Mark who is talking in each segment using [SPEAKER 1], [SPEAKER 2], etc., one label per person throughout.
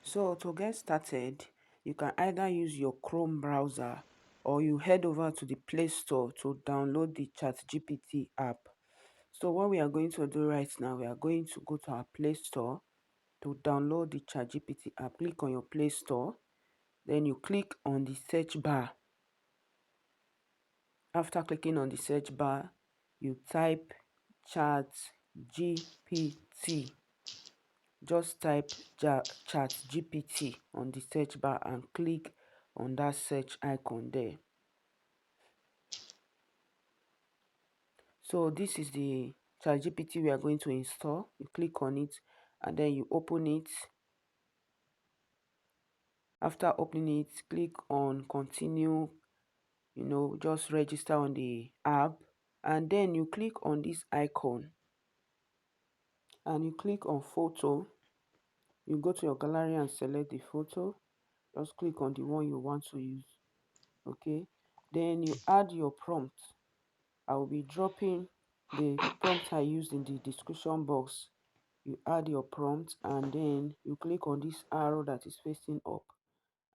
[SPEAKER 1] So to get started, you can either use your Chrome browser or you head over to the Play Store to download the ChatGPT app. So what we are going to do right now, we are going to go to our Play Store to download the ChatGPT app. Click on your Play Store, then you click on the search bar. After clicking on the search bar, you type ChatGPT. Just type ChatGPT on the search bar and click on that search icon there. So this is the ChatGPT we are going to install. You click on it and then you open it. After opening it, click on continue, just register on the app, and then you click on this icon and you click on photo. You go to your gallery and select the photo. Just click on the one you want to use. Okay, then you add your prompt. I will be dropping the prompt I used in the description box. You add your prompt and then you click on this arrow that is facing up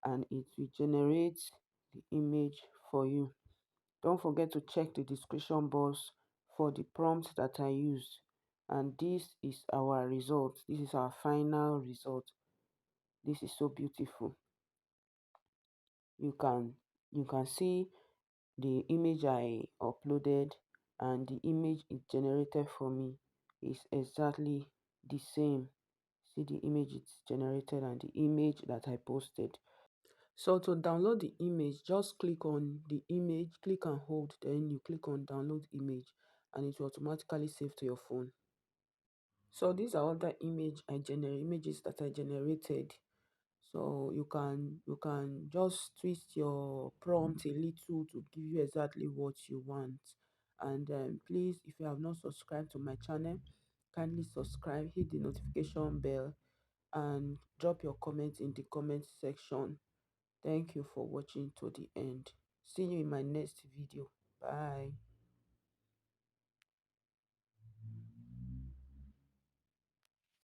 [SPEAKER 1] and it will generate the image for you. Don't forget to check the description box for the prompt that I used. And this is our result. This is our final result. This is so beautiful. You can see the image I uploaded and the image it generated for me is exactly the same. See the image it's generated and the image that I posted. So to download the image, just click on the image, click and hold, then you click on download image and it will automatically save to your phone. So these are other images that I generated. So you can just twist your prompt a little to give you exactly what you want. And please, if you have not subscribed to my channel, kindly subscribe, hit the notification bell, and drop your comments in the comment section. Thank you for watching to the end. See you in my next video. Bye.